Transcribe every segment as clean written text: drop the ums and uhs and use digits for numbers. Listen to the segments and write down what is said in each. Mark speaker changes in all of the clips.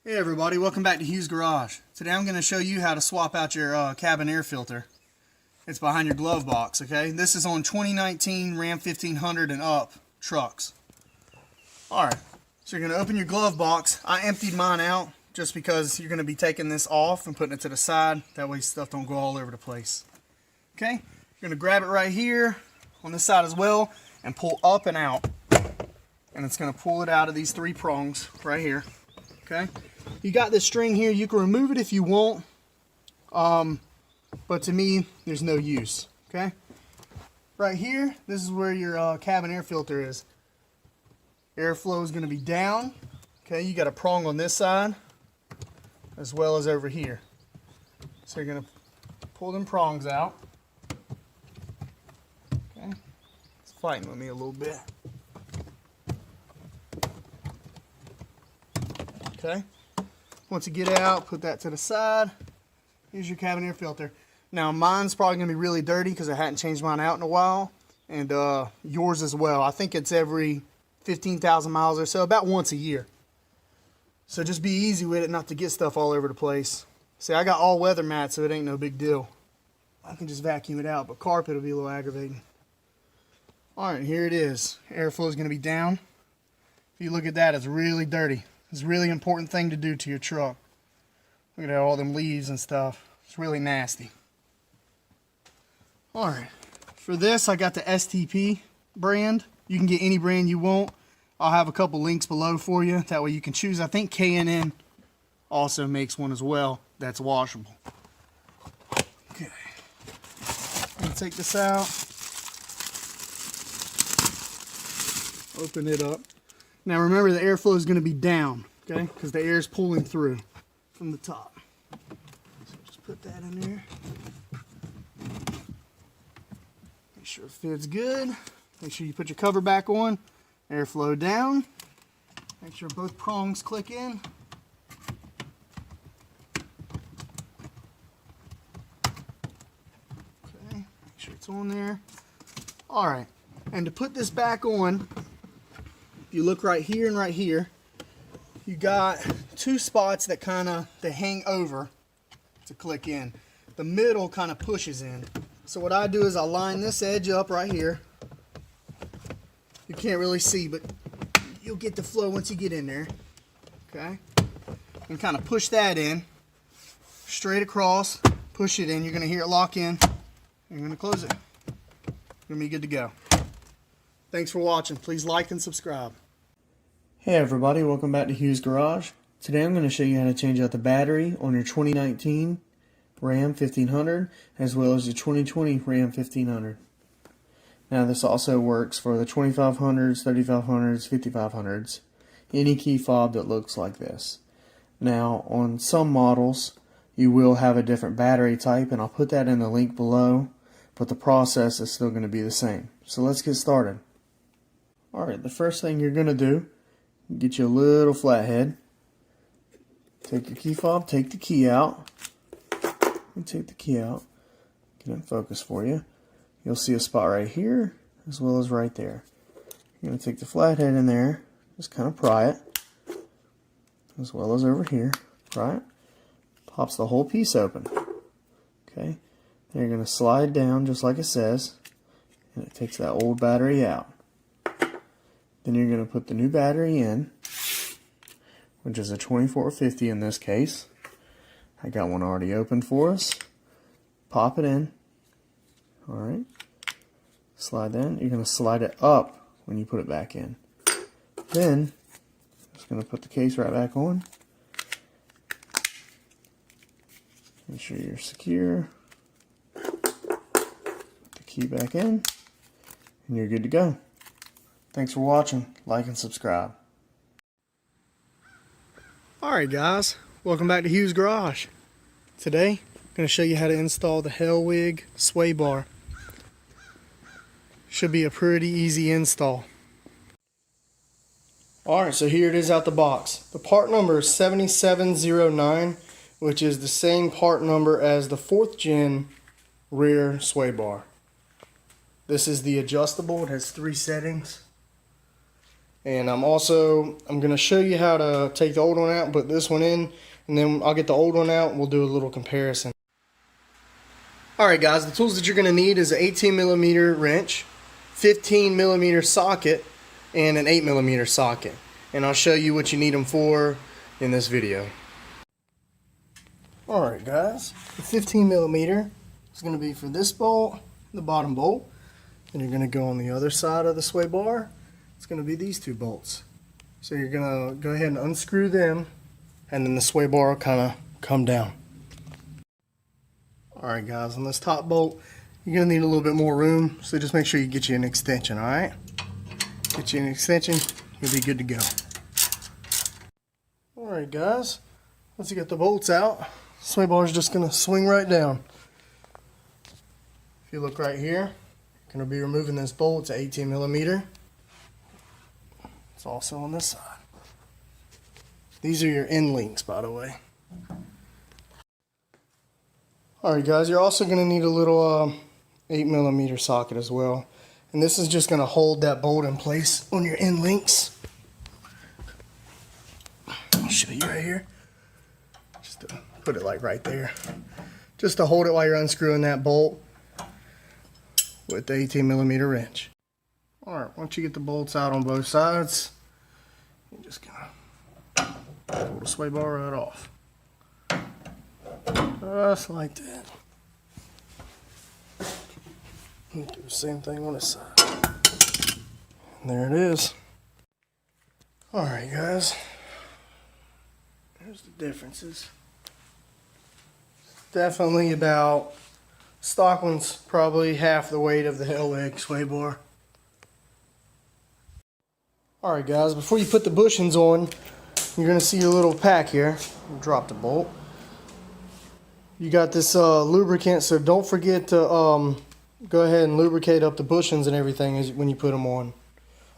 Speaker 1: Hey everybody, welcome back to Hughes Garage. Today I'm going to show you how to swap out your cabin air filter. It's behind your glove box, okay? This is on 2019 Ram 1500 and up trucks. Alright, so you're going to open your glove box. I emptied mine out just because you're going to be taking this off and putting it to the side. That way stuff don't go all over the place. Okay, you're going to grab it right here on this side as well and pull up and out. And it's going to pull it out of these three prongs right here. Okay, you got this string here. You can remove it if you want, but to me there's no use. Okay, right here, this is where your cabin air filter is. Airflow is going to be down. Okay, you got a prong on this side as well as over here, so you're going to pull them prongs out. Okay, it's fighting with me a little bit. Okay, once you get it out, put that to the side. Here's your cabin air filter. Now mine's probably going to be really dirty because I hadn't changed mine out in a while, and yours as well. I think it's every 15,000 miles or so, about once a year. So just be easy with it, not to get stuff all over the place. See, I got all weather mats, so it ain't no big deal. I can just vacuum it out, but carpet will be a little aggravating. Alright, here it is. Airflow is going to be down. If you look at that, it's really dirty. It's a really important thing to do to your truck. Look at all them leaves and stuff. It's really nasty. Alright, for this I got the STP brand. You can get any brand you want. I'll have a couple links below for you. That way you can choose. I think K&N also makes one as well that's washable. Okay, I'm going to take this out. Open it up. Now remember, the airflow is going to be down, okay? Because the air is pulling through from the top. So just put that in there. Make sure it fits good. Make sure you put your cover back on. Airflow down. Make sure both prongs click in. Okay, make sure it's on there. All right, and to put this back on, if you look right here and right here, you got two spots that they hang over to click in. The middle kind of pushes in. So what I do is I line this edge up right here. You can't really see, but you'll get the flow once you get in there. Okay? And kind of push that in. Straight across. Push it in. You're going to hear it lock in. You're going to close it. You're going to be good to go. Thanks for watching. Please like and subscribe.
Speaker 2: Hey everybody, welcome back to Hughes Garage. Today I'm going to show you how to change out the battery on your 2019 Ram 1500 as well as your 2020 Ram 1500. Now this also works for the 2500s, 3500s, 5500s, any key fob that looks like this. Now on some models you will have a different battery type, and I'll put that in the link below, but the process is still going to be the same. So let's get started. Alright, the first thing you're going to do, get you a little flathead. Take your key fob, take the key out. Take the key out. Get it in focus for you. You'll see a spot right here as well as right there. You're going to take the flathead in there, just kind of pry it, as well as over here. Pry it. Pops the whole piece open. Okay. Then you're going to slide down just like it says, and it takes that old battery out. Then you're going to put the new battery in, which is a 2450 in this case. I got one already open for us. Pop it in. Alright. Slide that in. You're going to slide it up when you put it back in. Then, just going to put the case right back on. Make sure you're secure. Put the key back in, and you're good to go. Thanks for watching. Like and subscribe.
Speaker 1: Alright guys, welcome back to Hughes Garage. Today, I'm going to show you how to install the Hellwig sway bar. Should be a pretty easy install. Alright, so here it is out the box. The part number is 7709, which is the same part number as the 4th gen rear sway bar. This is the adjustable. It has 3 settings.
Speaker 2: And I'm going to show you how to take the old one out and put this one in, and then I'll get the old one out and we'll do a little comparison. Alright guys, the tools that you're going to need is an 18mm wrench, 15mm socket, and an 8mm socket. And I'll show you what you need them for in this video. Alright guys, the 15mm is going to be for this bolt, the bottom bolt. And you're going to go on the other side of the sway bar. It's going to be these two bolts. So you're going to go ahead and unscrew them, and then the sway bar will kind of come down. Alright guys, on this top bolt, you're going to need a little bit more room, so just make sure you get you an extension, alright? Get you an extension, you'll be good to go. Alright guys, once you get the bolts out, the sway bar is just going to swing right down. If you look right here, you're going to be removing this bolt. It's 18mm. It's also on this side. These are your end links, by the way. Alright guys, you're also going to need a little 8mm socket as well. And this is just going to hold that bolt in place on your end links. I'll show you right here. Just to put it like right there. Just to hold it while you're unscrewing that bolt with the 18mm wrench. Alright, once you get the bolts out on both sides, you're just gonna pull the sway bar right off. Just like that. And do the same thing on this side. And there it is. Alright guys, here's the differences. Definitely about, stock one's probably half the weight of the Hellweg sway bar. Alright guys, before you put the bushings on, you're going to see your little pack here. Drop the bolt. You got this lubricant, so don't forget to go ahead and lubricate up the bushings and everything when you put them on.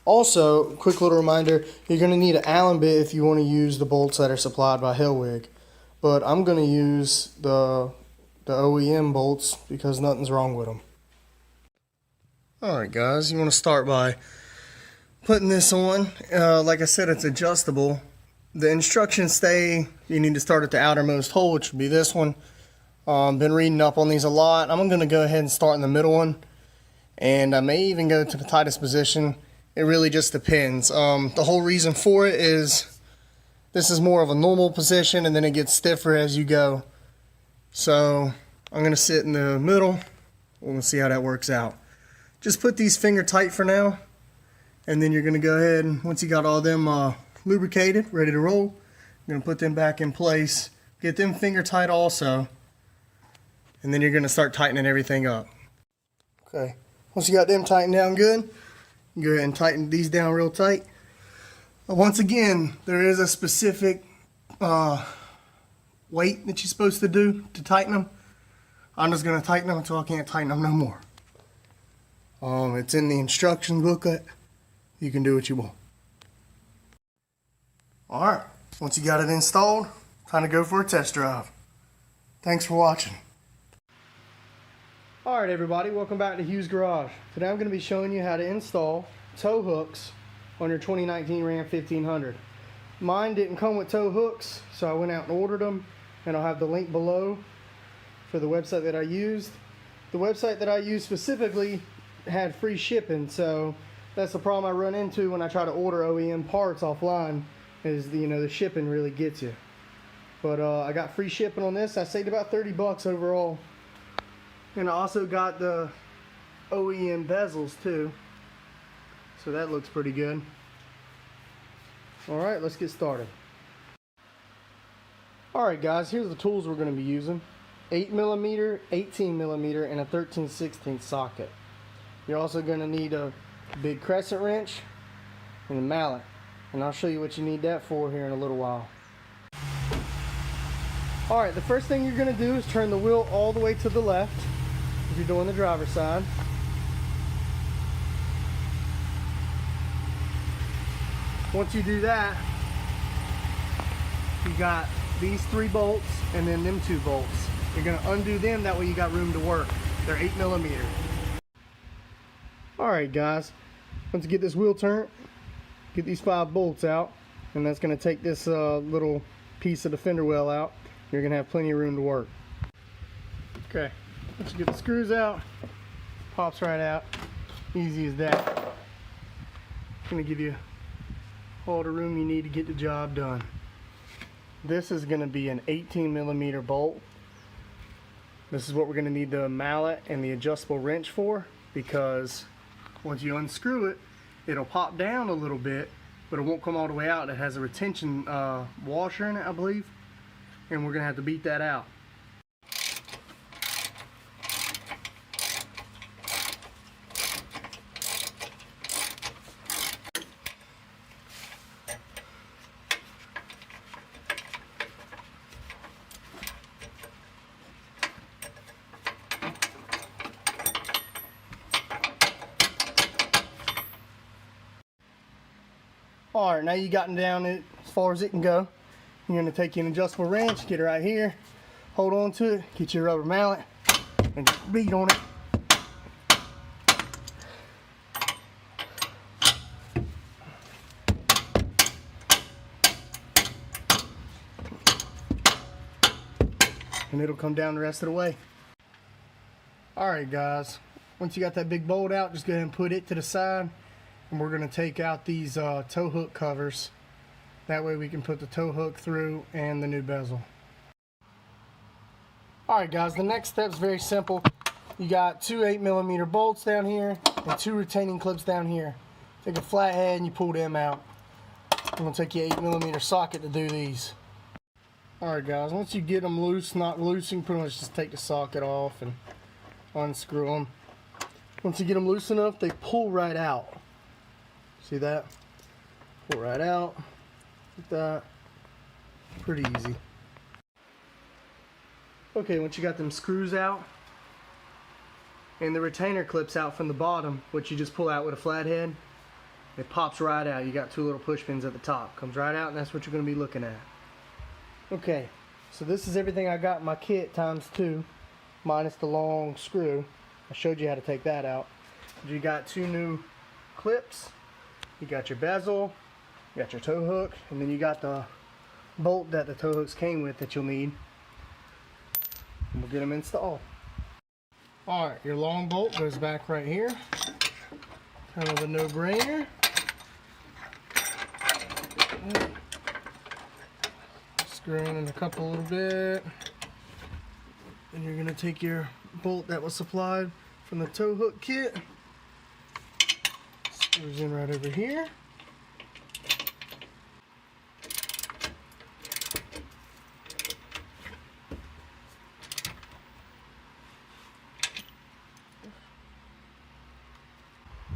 Speaker 2: Also, quick little reminder, you're going to need an Allen bit if you want to use the bolts that are supplied by Hellweg. But I'm going to use the OEM bolts because nothing's wrong with them. Alright guys, you want to start by putting this on. Like I said, it's adjustable. The instructions say you need to start at the outermost hole, which would be this one. Been reading up on these a lot. I'm going to go ahead and start in the middle one, and I may even go to the tightest position. It really just depends. The whole reason for it is this is more of a normal position, and then it gets stiffer as you go. So I'm going to sit in the middle. We're going to see how that works out. Just put these finger tight for now, and then you're going to go ahead and once you got all them lubricated, ready to roll, you're going to put them back in place. Get them finger tight also, and then you're going to start tightening everything up. Okay, once you got them tightened down good, you go ahead and tighten these down real tight. Once again, there is a specific weight that you're supposed to do to tighten them. I'm just going to tighten them until I can't tighten them no more. It's in the instruction booklet. You can do what you want. Alright, once you got it installed, time to go for a test drive. Thanks for watching. Alright everybody, welcome back to Hughes Garage. Today I'm going to be showing you how to install tow hooks on your 2019 Ram 1500. Mine didn't come with tow hooks, so I went out and ordered them, and I'll have the link below for the website that I used. The website that I used specifically had free shipping, so that's the problem I run into when I try to order OEM parts offline, is the shipping really gets you. But I got free shipping on this. I saved about 30 bucks overall. And I also got the OEM bezels too, so that looks pretty good. Alright, let's get started. Alright guys, here's the tools we're going to be using. 8mm, 18mm, and a 13/16 socket. You're also going to need a big crescent wrench and a mallet. And I'll show you what you need that for here in a little while. Alright, the first thing you're going to do is turn the wheel all the way to the left if you're doing the driver's side. Once you do that, you got these 3 bolts and then them 2 bolts. You're going to undo them, that way you got room to work. They're 8mm. Alright guys, once you get this wheel turned,
Speaker 1: get these 5 bolts out, and that's going to take this little piece of the fender well out. You're going to have plenty of room to work. Okay, once you get the screws out, pops right out. Easy as that. It's going to give you all the room you need to get the job done. This is going to be an 18mm bolt. This is what we're going to need the mallet and the adjustable wrench for, because once you unscrew it, it'll pop down a little bit, but it won't come all the way out. It has a retention washer in it, I believe, and we're going to have to beat that out. Alright, now you've gotten down it as far as it can go. You're going to take an adjustable wrench, get it right here, hold on to it, get your rubber mallet, and just beat on it. And it'll come down the rest of the way. Alright guys, once you got that big bolt out, just go ahead and put it to the side. And we're going to take out these tow hook covers. That way we can put the tow hook through and the new bezel. Alright guys, the next step is very simple. You got 2 8mm bolts down here and 2 retaining clips down here. Take a flathead and you pull them out. I'm going to take your 8mm socket to do these. Alright guys, once you get them loose, not loose, you can pretty much just take the socket off and unscrew them. Once you get them loose enough, they pull right out. See that? Pull right out, like that. Pretty easy. Okay, once you got them screws out and the retainer clips out from the bottom, which you just pull out with a flathead, it pops right out. You got 2 little push pins at the top. Comes right out, and that's what you're going to be looking at. Okay, so this is everything I got in my kit times 2, minus the long screw. I showed you how to take that out. You got 2 new clips. You got your bezel, you got your tow hook, and then you got the bolt that the tow hooks came with that you'll need. And we'll get them installed. Alright, your long bolt goes back right here. Kind of a no-brainer. Screw in a couple a little bit. And you're going to take your bolt that was supplied from the tow hook kit. Screws in right over here.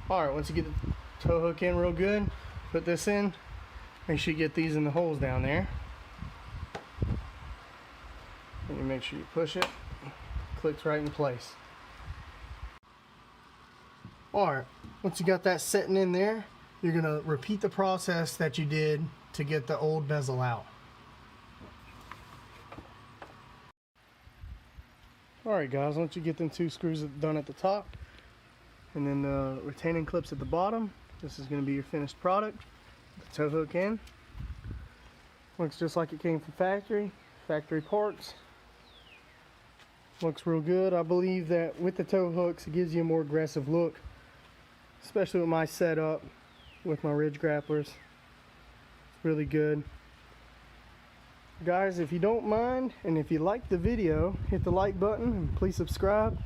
Speaker 1: Alright, once you get the tow hook in real good, put this in. Make sure you get these in the holes down there. And you make sure you push it. Clicks right in place. Alright, once you got that setting in there, you're going to repeat the process that you did to get the old bezel out. Alright guys, once you get them 2 screws done at the top, and then the retaining clips at the bottom, this is going to be your finished product. The tow hook in. Looks just like it came from factory parts. Looks real good. I believe that with the tow hooks, it gives you a more aggressive look, especially with my setup with my ridge grapplers. It's really good. Guys, if you don't mind, and if you like the video, hit the like button and please subscribe.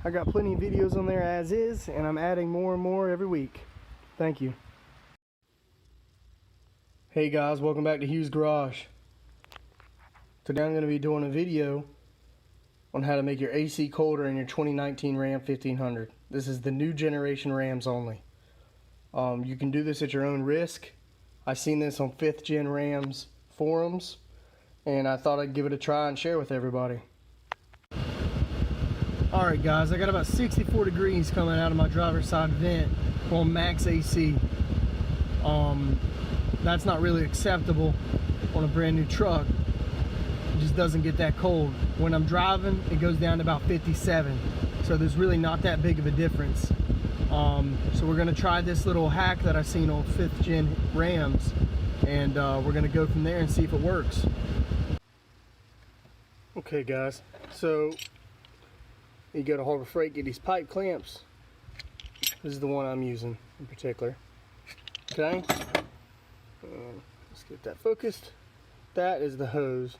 Speaker 1: I got plenty of videos on there as is, and I'm adding more and more every week. Thank you. Hey guys, welcome back to Hughes Garage. Today I'm going to be doing a video on how to make your AC colder in your 2019 Ram 1500. This is the new generation Rams only. You can do this at your own risk. I seen this on 5th Gen Rams forums, and I thought I'd give it a try and share with everybody. Alright guys, I got about 64 degrees coming out of my driver's side vent on max AC. That's not really acceptable on a brand new truck. It just doesn't get that cold. When I'm driving, it goes down to about 57. So there's really not that big of a difference. So we're gonna try this little hack that I've seen on 5th gen Rams, and we're gonna go from there and see if it works. Okay guys, so you go to Harbor Freight, get these pipe clamps. This is the one I'm using in particular. Okay, let's get that focused. That is the hose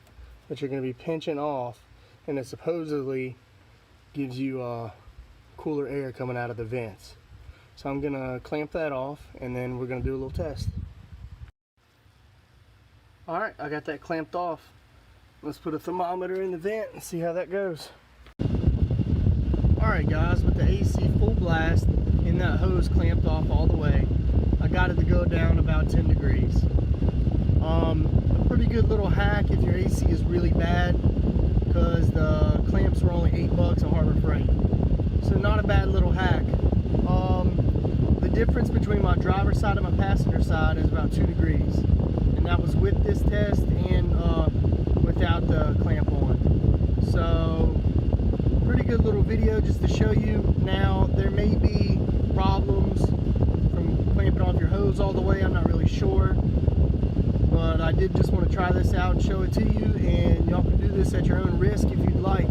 Speaker 1: that you're going to be pinching off, and it supposedly gives you cooler air coming out of the vents. So I'm going to clamp that off, and then we're going to do a little test. Alright, I got that clamped off. Let's put a thermometer in the vent and see how that goes. Alright guys, with the AC full blast and that hose clamped off all the way, I got it to go down about 10 degrees. A pretty good little hack if your AC is really bad, because the clamps were only $8 on Harbor Freight. So not a bad little hack. The difference between my driver's side and my passenger side is about 2 degrees. And that was with this test and without the clamp on. So pretty good little video just to show you. Now there may be problems from clamping off your hose all the way, I'm not really sure. But I did just want to try this out and show it to you, and y'all can do this at your own risk if you'd like.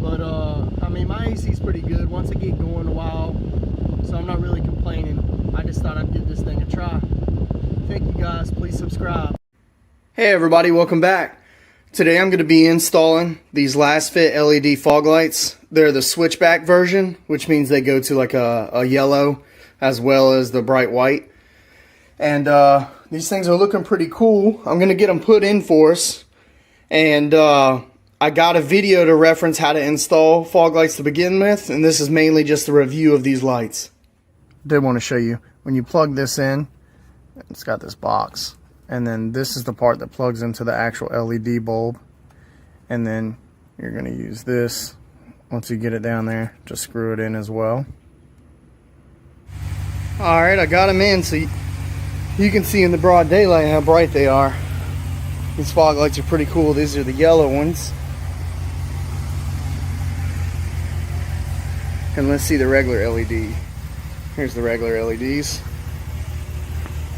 Speaker 1: But I mean, my AC is pretty good once I get going a while, so I'm not really complaining. I just thought I'd give this thing a try. Thank you guys, please subscribe. Hey everybody, welcome back. Today I'm going to be installing these last fit LED fog lights. They're the switchback version, which means they go to like a yellow as well as the bright white. And these things are looking pretty cool. I'm going to get them put in for us. And I got a video to reference how to install fog lights to begin with. And this is mainly just a review of these lights. Did want to show you, when you plug this in, it's got this box. And then this is the part that plugs into the actual LED bulb. And then you're going to use this, once you get it down there, just screw it in as well. Alright, I got them in so you can see in the broad daylight how bright they are. These fog lights are pretty cool. These are the yellow ones. And let's see the regular LED. Here's the regular LEDs.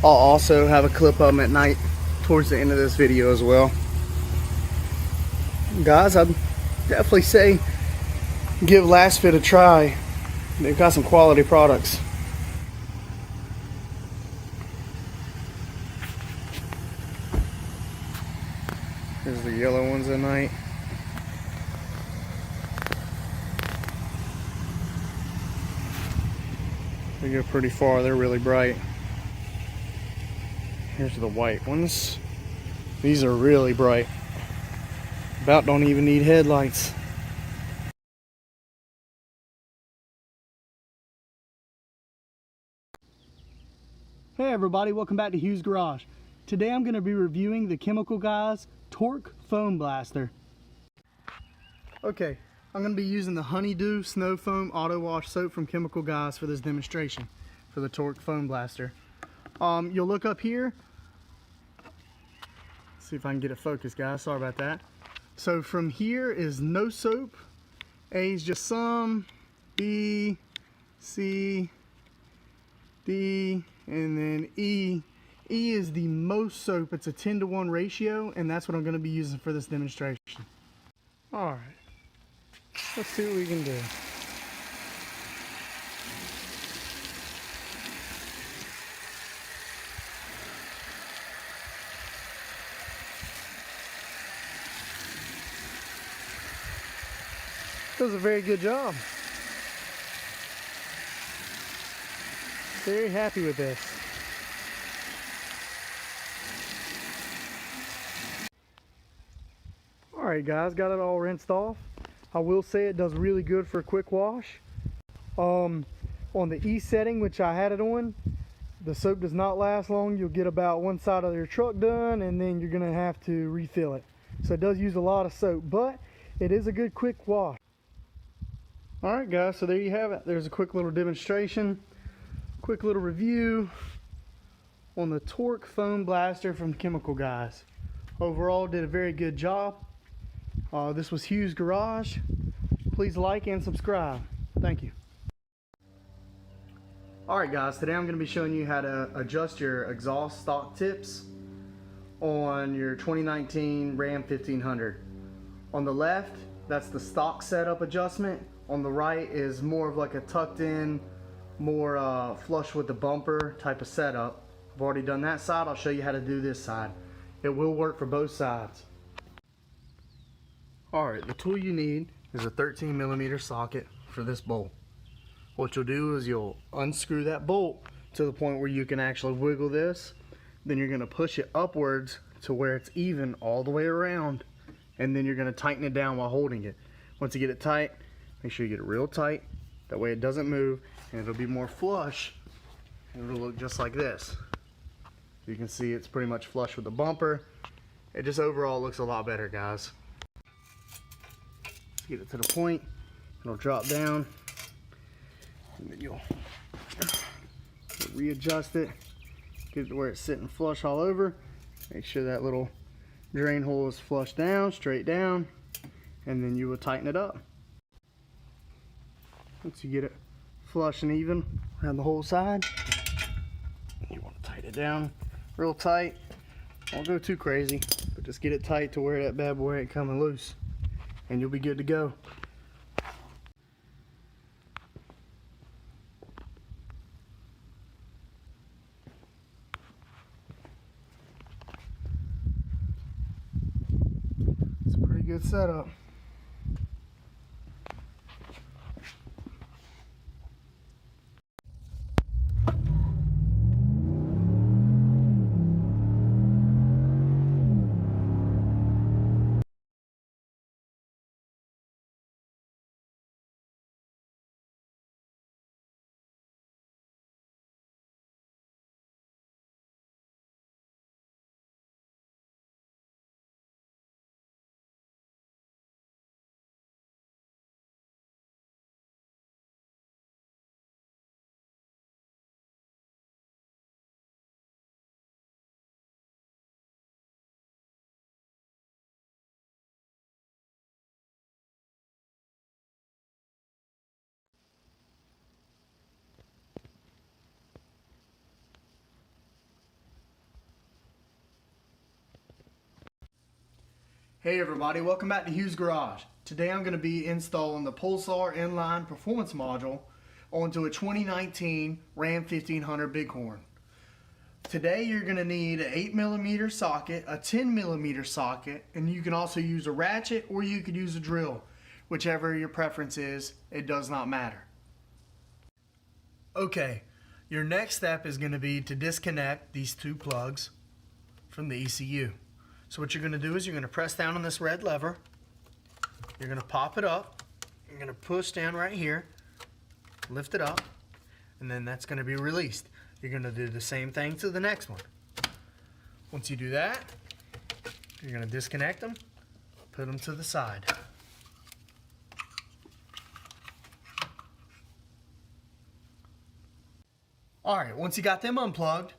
Speaker 1: I'll also have a clip of them at night towards the end of this video as well. Guys, I'd definitely say give Last Fit a try. They've got some quality products. Here's the yellow ones at night. They go pretty far, they're really bright. Here's the white ones. These are really bright. About don't even need headlights. Hey everybody, welcome back to Hughes Garage. Today I'm going to be reviewing the Chemical Guys Torque Foam Blaster. Okay, I'm going to be using the Honeydew Snow Foam Auto Wash Soap from Chemical Guys for this demonstration for the Torque Foam Blaster. You'll look up here. See if I can get it focused, guys. Sorry about that. So from here is no soap. A is just some. B, C, D, and then E. E is the most soap. It's a 10-to-1 ratio, and that's what I'm going to be using for this demonstration. Alright, let's see what we can do. Does a very good job. Very happy with this. Alright guys, got it all rinsed off. I will say it does really good for a quick wash. On the E setting, which I had it on, the soap does not last long. You'll get about one side of your truck done, and then you're going to have to refill it. So it does use a lot of soap, but it is a good quick wash. Alright guys, so there you have it. There's a quick little demonstration, quick little review on the Torque Foam Blaster from Chemical Guys. Overall, did a very good job. This was Hughes Garage. Please like and subscribe. Thank you. Alright guys, today I'm going to be showing you how to adjust your exhaust stock tips on your 2019 Ram 1500. On the left, that's the stock setup adjustment. On the right is more of like a tucked in, more flush with the bumper type of setup. I've already done that side. I'll show you how to do this side. It will work for both sides. Alright, the tool you need is a 13mm socket for this bolt. What you'll do is you'll unscrew that bolt to the point where you can actually wiggle this. Then you're going to push it upwards to where it's even all the way around, and then you're going to tighten it down while holding it. Once you get it tight, make sure you get it real tight. That way it doesn't move, and it'll be more flush, and it'll look just like this. You can see it's pretty much flush with the bumper. It just overall looks a lot better, guys. Get it to the point, it'll drop down, and then you'll readjust it, get it to where it's sitting flush all over. Make sure that little drain hole is flush down, straight down, and then you will tighten it up. Once you get it flush and even around the whole side, you want to tighten it down real tight. Don't go too crazy, but just get it tight to where that bad boy ain't coming loose, and you'll be good to go. It's a pretty good setup. Hey everybody, welcome back to Hughes Garage. Today I'm going to be installing the Pulsar inline performance module onto a 2019 Ram 1500 Bighorn. Today you're going to need an 8mm socket, a 10mm socket, and you can also use a ratchet or you could use a drill. Whichever your preference is, it does not matter. Okay, your next step is going to be to disconnect these two plugs from the ECU. So what you're going to do is you're going to press down on this red lever, you're going to pop it up, you're going to push down right here, lift it up, and then that's going to be released. You're going to do the same thing to the next one. Once you do that, you're going to disconnect them, put them to the side. Alright, once you got them unplugged,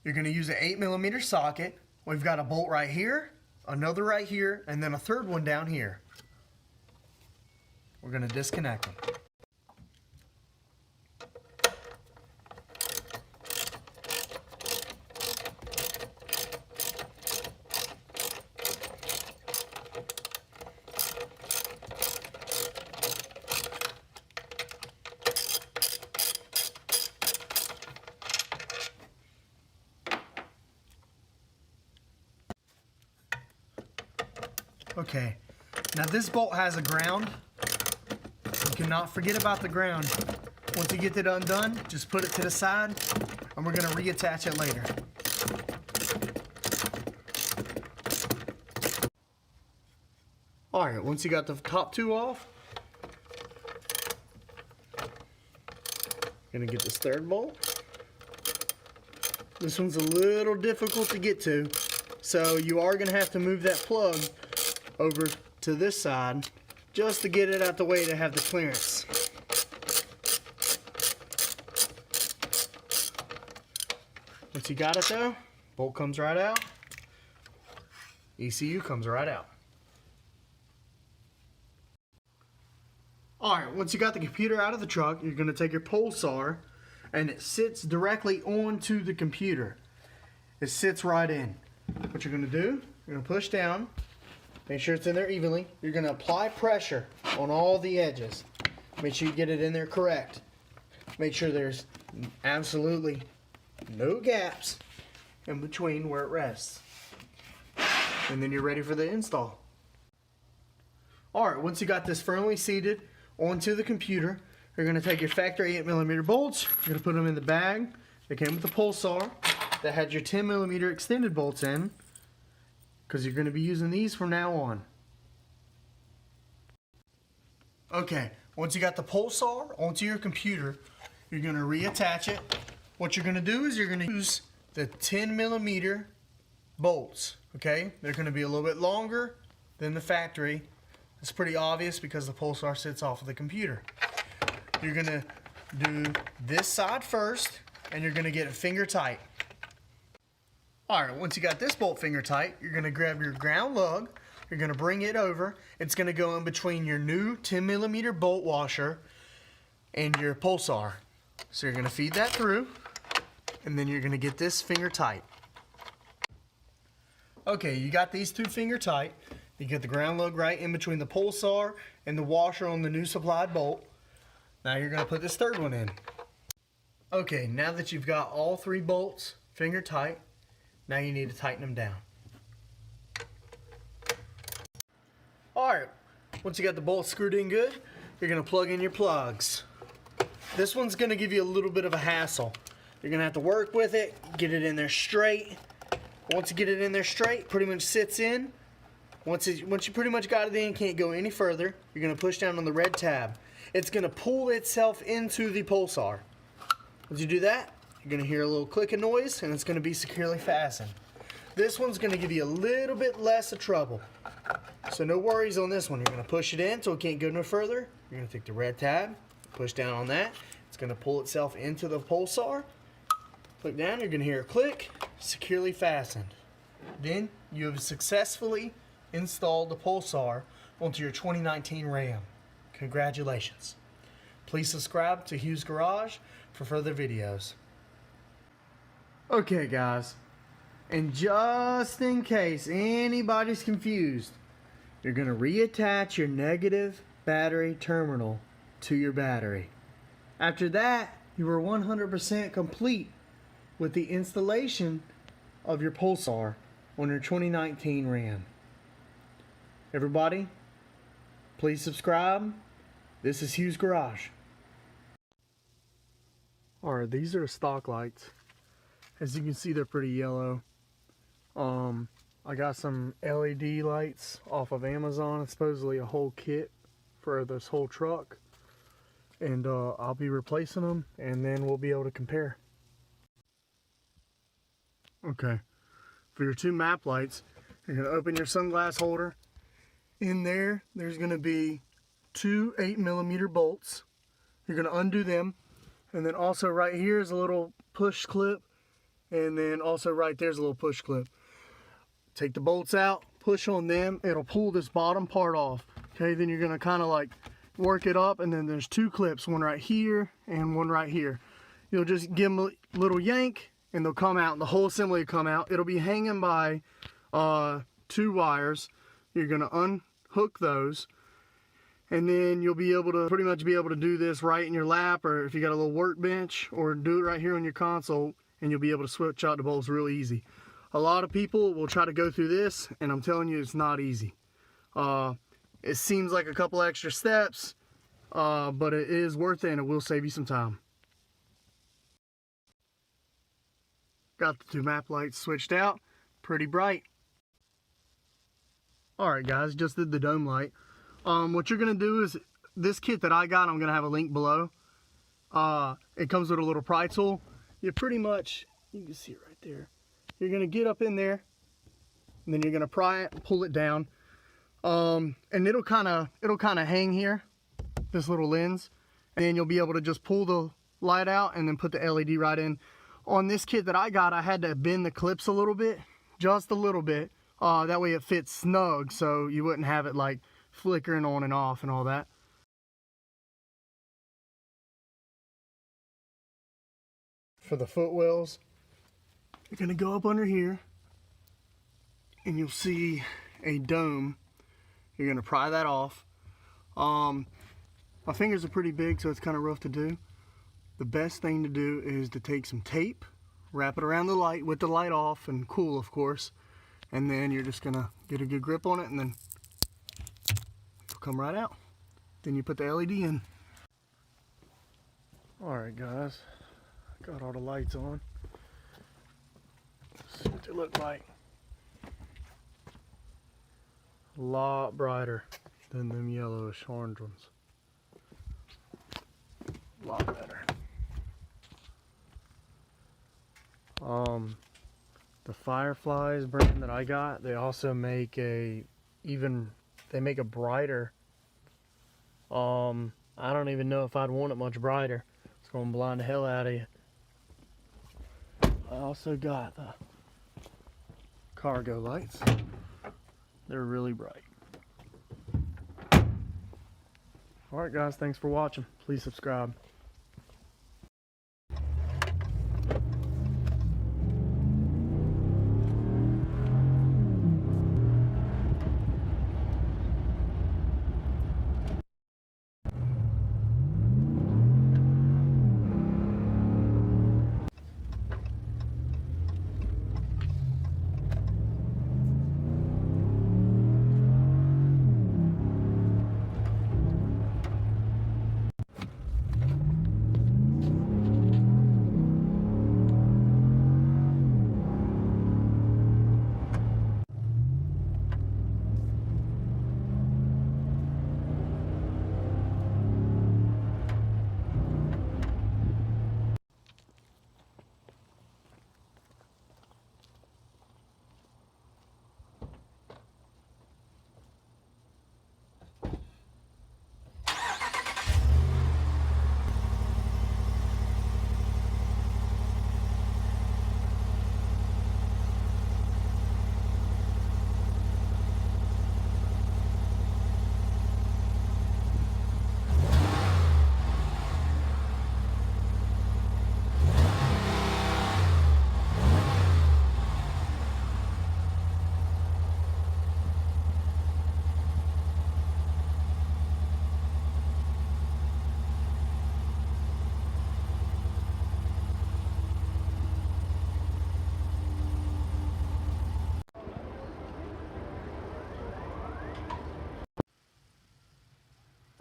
Speaker 1: you're going to use an 8mm socket. We've got a bolt right here, another right here, and then a third one down here. We're going to disconnect them. Okay, now this bolt has a ground. You cannot forget about the ground. Once you get it undone, just put it to the side, and we're going to reattach it later. Alright, once you got the top two off, going to get this third bolt. This one's a little difficult to get to, so you are going to have to move that plug over to this side just to get it out the way to have the clearance. Once you got it though, bolt comes right out, ECU comes right out. Alright, once you got the computer out of the truck, you're going to take your Pulsar and it sits directly onto the computer. It sits right in. What you're going to do, you're going to push down, make sure it's in there evenly. You're going to apply pressure on all the edges. Make sure you get it in there correct. Make sure there's absolutely no gaps in between where it rests. And then you're ready for the install. Alright, once you got this firmly seated onto the computer, you're going to take your factory 8mm bolts, you're going to put them in the bag. They came with the pulsar that had your 10mm extended bolts in, because you're going to be using these from now on. Okay, once you got the pulsar onto your computer, you're going to reattach it. What you're going to do is you're going to use the 10mm bolts. Okay, they're going to be a little bit longer than the factory. It's pretty obvious because the pulsar sits off of the computer. You're going to do this side first, and you're going to get it finger tight. Alright, once you got this bolt finger tight, you're going to grab your ground lug, you're going to bring it over. It's going to go in between your new 10mm bolt washer and your pulsar. So you're going to feed that through, and then you're going to get this finger tight. Okay, you got these two finger tight. You get the ground lug right in between the pulsar and the washer on the new supplied bolt. Now you're going to put this third one in. Okay, now that you've got all three bolts finger tight, now you need to tighten them down. Alright, once you got the bolts screwed in good, you're going to plug in your plugs. This one's going to give you a little bit of a hassle. You're going to have to work with it, get it in there straight. Once you get it in there straight, pretty much sits in. Once you pretty much got it in, can't go any further, you're going to push down on the red tab. It's going to pull itself into the pulsar. Once you do that, you're going to hear a little clicking noise, and it's going to be securely fastened. This one's going to give you a little bit less of trouble. So no worries on this one. You're going to push it in so it can't go no further. You're going to take the red tab, push down on that. It's going to pull itself into the pulsar. Click down, you're going to hear a click, securely fastened. Then you have successfully installed the pulsar onto your 2019 Ram. Congratulations. Please subscribe to Hughes Garage for further videos. Okay guys, and just in case anybody's confused, you're going to reattach your negative battery terminal to your battery. After that, you are 100% complete with the installation of your pulsar on your 2019 Ram. Everybody, please subscribe. This is Hughes Garage. Alright, these are stock lights. As you can see, they're pretty yellow. I got some LED lights off of Amazon. It's supposedly a whole kit for this whole truck. And I'll be replacing them, and then we'll be able to compare. Okay, for your two map lights, you're going to open your sunglass holder. In there, there's going to be two 8mm bolts. You're going to undo them, and then also right here is a little push clip, and then also right there's a little push clip. Take the bolts out, push on them, it'll pull this bottom part off. Okay, then you're going to kind of like work it up, and then there's two clips, one right here and one right here. You'll just give them a little yank, and they'll come out, and the whole assembly will come out. It'll be hanging by two wires. You're going to unhook those, and then you'll be able to pretty much be able to do this right in your lap, or if you got a little workbench, or do it right here on your console, and you'll be able to switch out the bolts real easy. A lot of people will try to go through this, and I'm telling you, it's not easy. It seems like a couple extra steps, but it is worth it, and it will save you some time. Got the two map lights switched out, pretty bright. Alright guys, just did the dome light. What you're going to do is, this kit that I got, I'm going to have a link below. It comes with a little pry tool. You pretty much, you can see it right there. You're going to get up in there, and then you're going to pry it, pull it down. And it'll kind of hang here, this little lens. And then you'll be able to just pull the light out and then put the LED right in. On this kit that I got, I had to bend the clips a little bit, just a little bit. That way it fits snug, so you wouldn't have it like flickering on and off and all that. for the footwells. You're gonna go up under here and you'll see a dome. You're gonna pry that off. My fingers are pretty big, so it's kind of rough to do. The best thing to do is to take some tape, wrap it around the light with the light off and cool, of course, and then you're just gonna get a good grip on it and then it'll come right out. Then you put the LED in. Alright guys, got all the lights on. Let's see what they look like. A lot brighter than them yellowish orange ones. A lot better. The Fireflies brand that I got, they also make a brighter. I don't even know if I'd want it much brighter. It's gonna blind the hell out of you. I also got the cargo lights. They're really bright. Alright guys, thanks for watching. Please subscribe.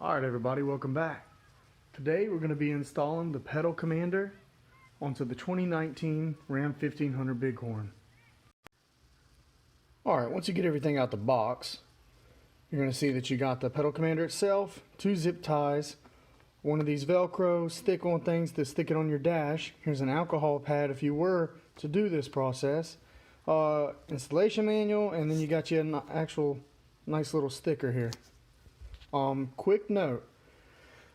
Speaker 1: Alright everybody, welcome back. Today we're going to be installing the pedal commander onto the 2019 Ram 1500 Bighorn. Alright, once you get everything out the box, you're going to see that you got the pedal commander itself, 2 zip ties, one of these Velcro stick-on things to stick it on your dash. Here's an alcohol pad if you were to do this process. Installation manual, and then you got you an actual nice little sticker here. Quick note,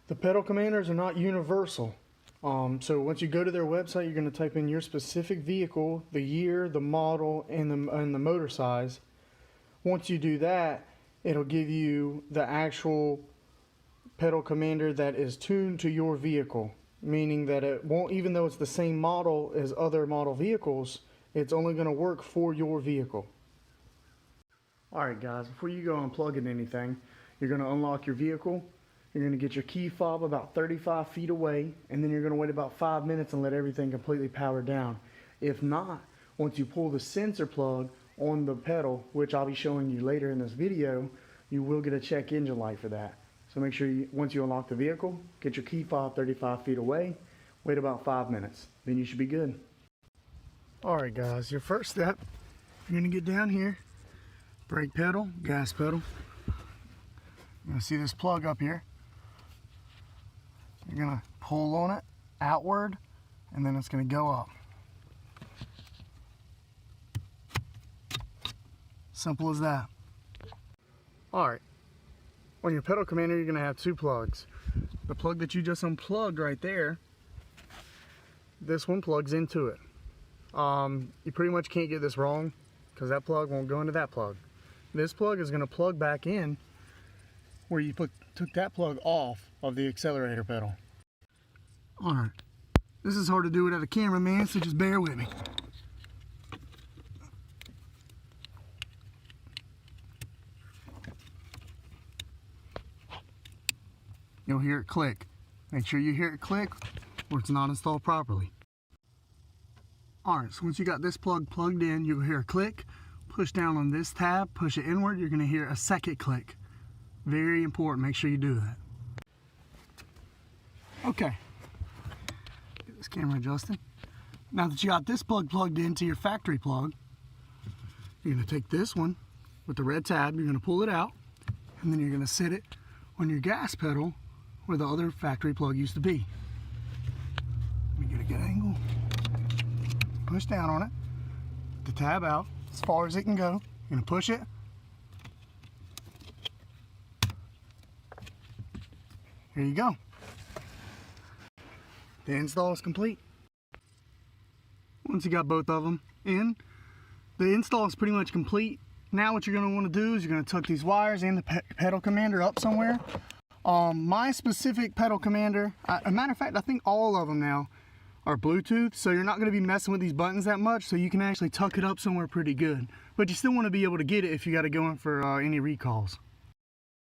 Speaker 1: the pedal commanders are not universal. So once you go to their website, you're going to type in your specific vehicle, the year, the model, and the motor size. Once you do that, it'll give you the actual pedal commander that is tuned to your vehicle, meaning that it won't, even though it's the same model as other model vehicles, it's only going to work for your vehicle. Alright guys, before you go unplugging anything, you're going to unlock your vehicle. You're going to get your key fob about 35 feet away, and then you're going to wait about 5 minutes and let everything completely power down. If not, once you pull the sensor plug on the pedal, which I'll be showing you later in this video, you will get a check engine light for that. So make sure once you unlock the vehicle, get your key fob 35 feet away, wait about 5 minutes. Then you should be good. Alright guys, your first step, you're going to get down here, brake pedal, gas pedal. You're going to see this plug up here. You're going to pull on it outward, and then it's going to go up. Simple as that. Alright, on your pedal commander you're going to have 2 plugs. The plug that you just unplugged right there, this one plugs into it. You pretty much can't get this wrong because that plug won't go into that plug. This plug is going to plug back in where you took that plug off of the accelerator pedal. Alright, This is hard to do without a cameraman, so just bear with me. You'll hear it click. Make sure you hear it click or it's not installed properly. Alright, so once you got this plug plugged in, you'll hear a click. Push down on this tab, push it inward, you're going to hear a second click. Very important, make sure you do that. Okay, get this camera adjusted. Now that you got this plug plugged into your factory plug, you're going to take this one with the red tab, you're going to pull it out, and then you're going to sit it on your gas pedal where the other factory plug used to be. Let me get a good angle. Push down on it, the tab out as far as it can go. You're going to push it. Here you go. The install is complete. Once you got both of them in, the install is pretty much complete. Now what you're going to want to do is you're going to tuck these wires and the pedal commander up somewhere. My specific pedal commander, a matter of fact, I think all of them now are Bluetooth, so you're not going to be messing with these buttons that much, so you can actually tuck it up somewhere pretty good. But you still want to be able to get it if you got to go in for any recalls.